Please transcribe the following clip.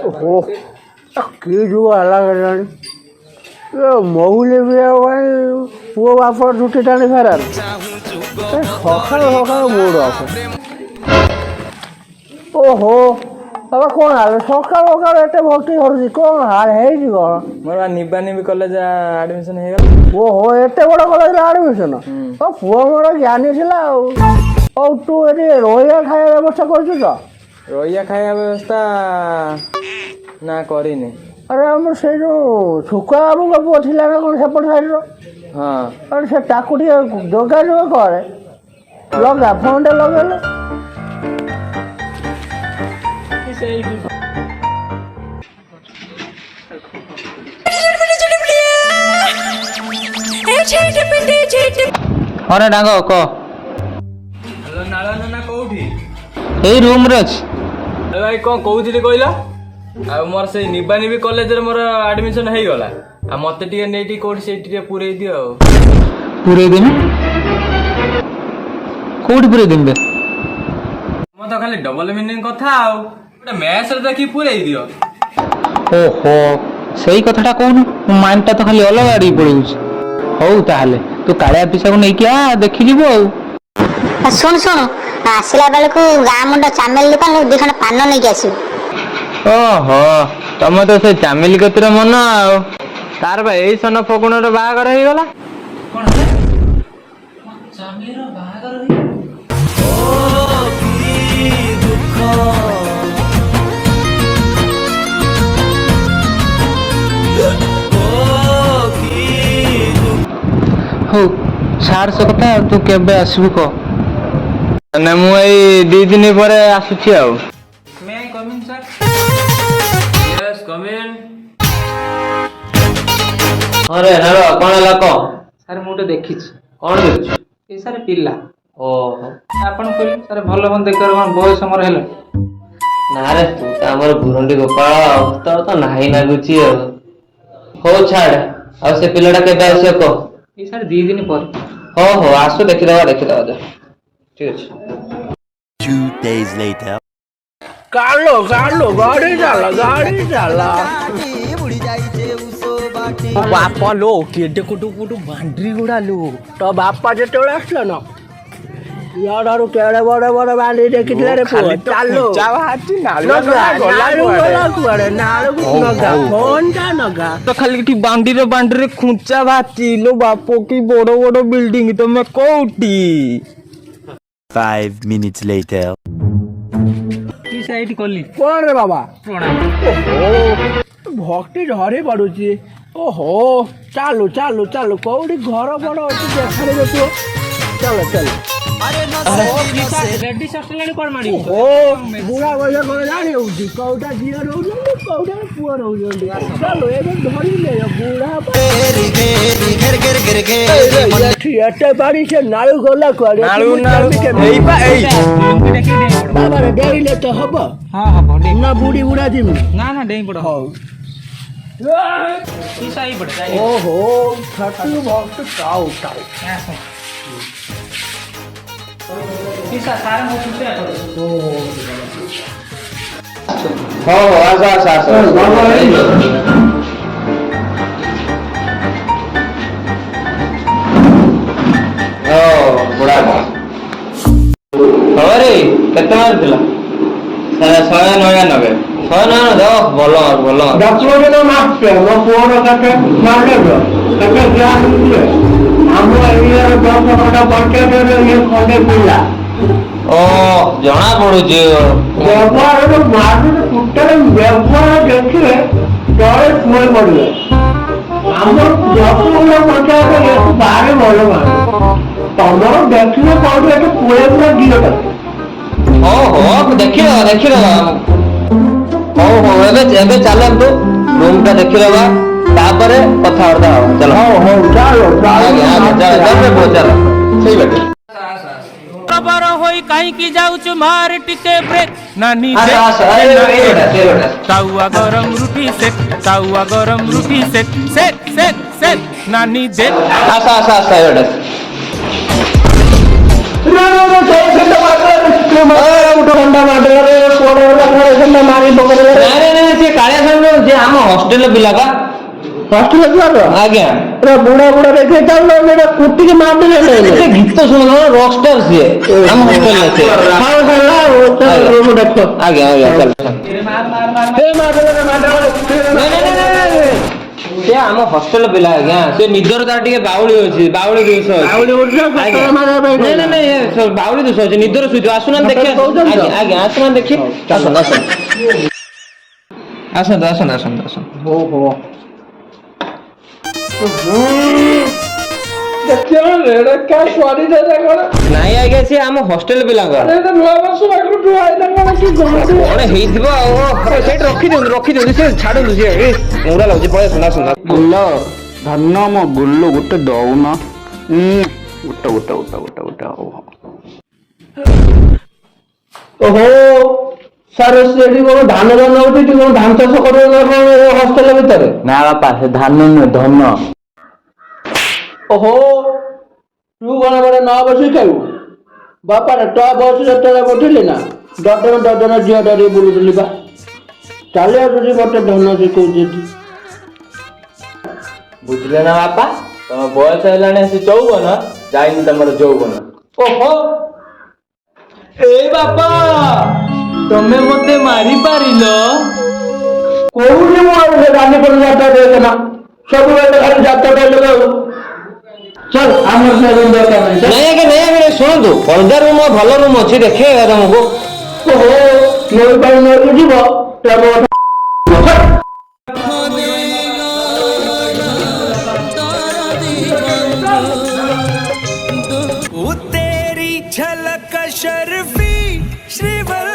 ଓହୋ କିଏ ଯେଉଁ ହେଲା କେଜାଣି ମହୁଲି ବିଆ ପାଇଁ ପୁଅ ବାପ ଛୁଟି ଟାଣି ଫେରାର ସକାଳୁ ସକାଳୁ ମୁଡ଼ ଆସ। ଓହୋ ବାବା କ'ଣ ହେଲା ସକାଳୁ ସକାଳୁ ଏତେ ଭକ୍ତି କରୁଛି କ'ଣ ହେଇଛି କ'ଣ? ମୋର ନିବା ନିବି କଲେଜ ଆଡମିସନ ହେଇଗଲା। ଓହୋ ଏତେ ବଡ଼ କଲେଜରେ ଆଡମିସନ? ପୁଅ ମୋର ଜ୍ଞାନୀ ଥିଲା ଆଉ। ହଉ ତୁ ଏଠି ରହିବା ଖାଇବା ବ୍ୟବସ୍ଥା କରୁଛୁ ତ? ରହିବା ଖାଇବା ବ୍ୟବସ୍ଥା ନା କରିନି। ଆରେ ଆମର ସେଇ ଯେଉଁ ଶୁଖୁଆ ବାବୁଙ୍କ ପୁଅ ଥିଲା ନା କ'ଣ ସେପଟ ସାଇଡ଼ର? ହଁ ଆରେ ସେ ତାକୁ ଟିକେ ଯୋଗାଯୋଗ କରେ ଲଗା ଫୋନ୍ଟେ ଲଗେଇଲେ ହଁ ଡାଙ୍ଗ କହ। ନାଳ ନା କୋଉଠି? ଏଇ ରୁମ୍ରେ ଅଛି। ଭାଇ କ'ଣ କହୁଥିଲି କହିଲ ଆଉ ମୋର ସେଇ ନିବା ନିବି କଲେଜରେ ମୋର ଆଡମିସନ ହେଇଗଲା ଆଉ ମତେ ଟିକେ ନେଇଠି କୋଉଠି ସେଇଠି ଟିକେ ପୁରେଇ ଦିଅ ଆଉ। ପୁରେଇ ଦେମି? କୋଉଠି ପୁରେଇ ଦେମି? ତମର ତ ଖାଲି ଡବଲ ମିନିଂ କଥା ଆଉ ଗୋଟେ ମ୍ୟାଚରେ ଦେଖି ପୁରେଇ ଦିଅ। ଓହୋ ସେଇ କଥାଟା କହୁନୁ ମୋ ମାଇଣ୍ଡଟା ତ ଖାଲି ଅଲଗା ଆଡ଼ିକି ପଳଉଛି। ହଉ ତାହେଲେ ତୁ କାଳିଆ ପିସାକୁ ନେଇକି ଆ ଦେଖିଯିବୁ ଆଉ। ଶୁଣୁ ଶୁଣୁ ଆସିଲା ବେଳକୁ ଗାଁ ମୁଣ୍ଡ ଚାମେଲି ଦୋକାନ ଦି ଖଣ୍ଡ ପାନ ନେଇକି ଆସିବୁ। ଓହୋ ତମେ ତ ସେ ଚାମିଲି କତିର ମନ ଆଉ। ତାର ବା ଏଇ ସନ ଫଗୁଣର ବାହାଘର ହେଇଗଲା। ହଉ ଛାଡ଼ ସେ କଥା ତୁ କେବେ ଆସିବୁ କହ? ନା ମୁଁ ଏଇ 2 ଦିନ ପରେ ଆସୁଛି ଆଉ। ହଁ ରେ ନାଳ କ'ଣ ହେଲା କହ? ସାର୍ ମୁଁ ଗୋଟେ ଦେଖିଛି। କ'ଣ ଦେଖିଛୁ? ଏଇ ସାର୍ ପିଲା। ଓହୋ ଆପଣ କହିଲେ ସାର୍ ଭଲ ମନ୍ଦ ଦେଖିବାର କ'ଣ ବୟସ ମୋର ହେଲା? ନା ରେ ତୁ ତ ଆମର ଘୁରଣ୍ଡି ଗୋପାଳ ତୋର ତ ନାହିଁ ଲାଗୁଛି ଆଉ। ହଉ ଛାଡ଼ ଆଉ ସେ ପିଲାଟା କେବେ ଆସିବ କହ? ଏଇ ସାର୍ 2 ଦିନ ପରେ। ହଉ ହଉ ଆସୁ ଦେଖିଦେବା ଯା ଠିକ ଅଛି। 2 days later. କାଢଲୋ ଗାଡ଼ି ଚାଲା ବାପା लो କେଡେ କୁଟୁ ବାଣ୍ଡ୍ରି ଗୁଡ଼ା लो ତ ବାପା ଯେତେବେଳେ ଆସିଲା ନା ଇଆଡ଼ାରୁ କେଡ଼େ ବଡ଼ ବାଣ୍ଡି ଦେଖିଥିଲେ ରେ ପୁଅ ଚାଲୁ ନଗା ତ ଖାଲି ଏଠି ବାଣ୍ଡିରେ ଖୁଞ୍ଚା ବାହାରିଛି ଲୋ ବାପ କି ବଡ ବଡ ବିଲ୍ଡିଂ ତମେ କୋଉଠି? 5 minutes later. କ'ଣ ରେ ବାବା ଭକ୍ତି ଝରି ପଡୁଛି। ଓହୋ ଚାଲୁ କୋଉଠି ଘର ବଡ଼ ଅଛି ଦେଖାରେ ପୁଅ ଚାଲ ବୁଢା ବୟସ କ'ଣ ଜାଣି ହଉଛି କୋଉଟା ଝିଅ ରହୁଛନ୍ତି କୋଉଟା ପୁଅ ରହୁଛନ୍ତି। ଚାଲ ଏବେ ଧରିଲେ ବୁଢା ଏତେ ପାଣି ସେ ନାଳୁ ଗଲା କୁଆଡେ ବାବାରେ ଡେଇଁଲେ ତ ହବ ନା ବୁଢୀ ବୁଢା ଯିବି ନା ଡେଇଁ ପଡ଼। ହଉ ଓହୋ ଛାତି ଭକ୍ତ ଟାଉ ହଉ ଆସ ବୁଢ଼ା ରେ କେତେ ମାର୍କ ଥିଲା? 199 ଭଲ ଡକ୍ଟର ମାଷ୍ଟର ମୋ ପୁଅର କେତେ ଆମ ଏରିଆର 10 ଖଣ୍ଡ ପଞ୍ଚାୟତରେ ଇଏ ଖଣ୍ଡେ ପିଲା ଓ ଜଣା ପଡୁଛି ବ୍ୟବହାର ଟୋଟାଲ ବ୍ୟବହାର ଦେଖିଲେ ତଳେ ଶୁଏ ପଡ଼ିବେ। ଆମ 10 ଖଣ୍ଡ ପଞ୍ଚାୟତ ଇଏକୁ ବାହାରେ ଭଲ ମାନେ ତମର ଦେଖିଲେ କୋଉଠି ଏଠି ପୁଳେ ପୁରା ଦିଅଟା। ହଉ ଦେଖିଦବା ହଉ ଏବେ ଚାଲନ୍ତୁ ରୁମ୍ ଟା ଦେଖିଦବା ତାପରେ କଥାବାର୍ତ୍ତା ହବା। ଚାଲ ହଉ ଚାଲ ସେଇ ବାଟେ बर होई कहीं जाऊचु मार टिके ब्रेक नानी ताउआ गरम रुटी सेक नानी देख आसा ଥଣ୍ଡା ମାରିଦେଲା ଥଣ୍ଡା ମାରି ପକେଇଦେଲା ନାଇଁ ସେ କାଳିଆ ସାଙ୍ଗ ଯେ ଆମ ହଷ୍ଟେଲ ପିଲା ବା ହଷ୍ଟେଲ ଛୁଆର ଆଜ୍ଞା ବୁଢା ବୁଢା ଦେଖେ ତାହେଲେ କୁଟିକି ମାରିଦେଲେ ସେ ଗୀତ ଶୁଣ ରକଷ୍ଟାର ସିଏ ଆମ ହଷ୍ଟେଲରେ ସେ ଦେଖ ଆଜ୍ଞା ଆଜ୍ଞା ଚାଲ ସେ ଆମ ହଷ୍ଟେଲ ପିଲା ଆଜ୍ଞା ସେ ନିଜର ତାର ଟିକେ ବାଉଳି ଅଛି ବାଉଳି ଦୋଷ ଅଛି ବାଉଳି ଦୋଷ ଅଛି ନିଜର ସୁଇଚ ଆସୁନାହାନ୍ତି ଦେଖିବା ଆଜ୍ଞା ଆଜ୍ଞା ଆସୁନାହାନ୍ତି ଦେଖି ଆସନ୍ତୁ ଆସନ୍ତୁ ଆସନ୍ତୁ ଆସନ୍ତୁ ଆସନ୍ତୁ ଆସନ୍ତୁ ହଉ ହଉ ନାଇଁ ଆଜ୍ଞା ସିଏ ଆମ ହଷ୍ଟେଲ ପିଲାଙ୍କର କଣ ହେଇଥିବ ଆଉ ସେଇଠି ରଖିଦିଅନ୍ତୁ ସେ ଛାଡ଼ନ୍ତୁ ସିଏ ମୁଣ୍ଡା ଲାଗୁଛି ପଳେଇ ଆସନ୍ତୁ ଆସନ୍ତୁ ଗୁଲ ଧନ ମୋ ଗୁଲୁ ଗୋଟେ ଦଉନ ଗୋଟେ ହଉ ଓହୋ ସାର୍ ସେଠି କଣ ଧାନ ହଉଛି କଣ ଧାନ ଚାଷ କରିବ କଣ ହଷ୍ଟେଲ ଭିତରେ ନା ବାପା ସେ ଧାନ ନୁହେଁ ଧନ ଓହୋ ତୁ କଣ ମାନେ 9 ବର୍ଷ ଖାଇବୁ ବାପାରେ ଟ ବୟସ ଯେତେବେଳେ ବଠିଲି ନା ଡଜନ ଝିଅ ଡରି ବୁଲୁଥିଲି ବା ଚାଲି ଆସୁଛି ଗୋଟେ ଧନ ଶିଖଉଛି ଏଠି ବୁଝିଲେ ନା ବାପା ତମ ବୟସ ହେଲାଣି ଆସି 54 ଯାଇନି ତମର ଯୌବନ। ଓହୋ ଏଇ ବାପା ତମେ ମତେ ମାରି ପାରିଲ କୋଉଠି ମୁଁ ଆଉ ରାନି पर ଯାତ୍ରା ଦେଇଦେଲା ସବୁବେଳେ ଖାଲି ଯାତ୍ରା ଦେଲେ ଚାଲ ଆମର ସେ ରୁମ୍ ଦରକାର ନାହିଁ ନାଇଁ ଆଜ୍ଞା ଶୁଣନ୍ତୁ ଅଲଗା ରୁମ୍ ଭଲ ରୁମ୍ ଅଛି ଦେଖେଇବା ତମକୁ ଓହୋ ନଈ ପାଣି ନଈକୁ ଯିବ तेरी झलक शर्फी श्रीवल्लभ